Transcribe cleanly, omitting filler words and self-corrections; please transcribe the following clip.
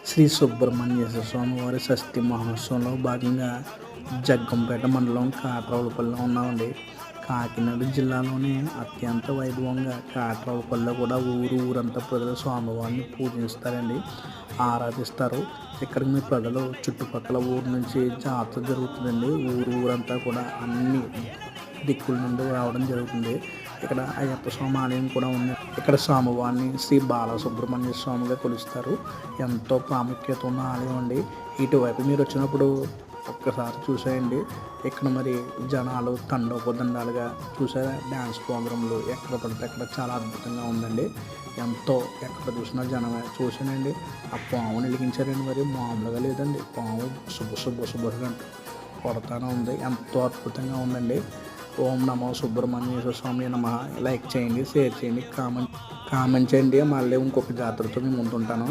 శ్రీ సుబ్రహ్మణ్యేశ్వర స్వామి వారి షష్ఠి మహోత్సవంలో భాగంగా జగ్గంపేట మండలం కాట్రావులపల్లిలో ఉన్నామండి. కాకినాడ జిల్లాలోనే అత్యంత వైభవంగా కాట్రావులపల్లిలో కూడా ఊరంతా ప్రజలు స్వామివారిని పూజిస్తారండి, ఆరాధిస్తారు. ఇక్కడికి మీ ప్రజలు చుట్టుపక్కల ఊరు నుంచి జాతర జరుగుతుందండి. ఊరంతా కూడా అన్ని దిక్కుల నుండి రావడం జరుగుతుంది. ఇక్కడ అయ్యప్ప స్వామి ఆలయం కూడా ఉంది. ఇక్కడ స్వామివారిని శ్రీ బాలసుబ్రహ్మణ్య స్వామిగా కొలుస్తారు. ఎంతో ప్రాముఖ్యత ఉన్న ఆలయం అండి. ఇటువైపు మీరు వచ్చినప్పుడు ఒక్కసారి చూసేయండి. ఇక్కడ మరి జనాలు తండోపదండాలుగా చూసారా, డ్యాన్స్ ప్రోగ్రాంలు ఎక్కడ పడితే అక్కడ చాలా అద్భుతంగా ఉందండి. ఎంతో ఎక్కడ చూసినా జనమే. చూసానండి, ఆ పాముని వెలిగించారండి, మరి మామూలుగా లేదండి. పాము శుభ కొడతానే ఉంది. ఎంతో అద్భుతంగా ఉందండి. ఓం నమో సుబ్రహ్మణ్యేశ్వర స్వామి నమః. లైక్ చేయండి, షేర్ చేయండి, కామెంట్ చేయండి. మళ్ళీ ఇంకొక జాతరతో మేము ముందుంటాను.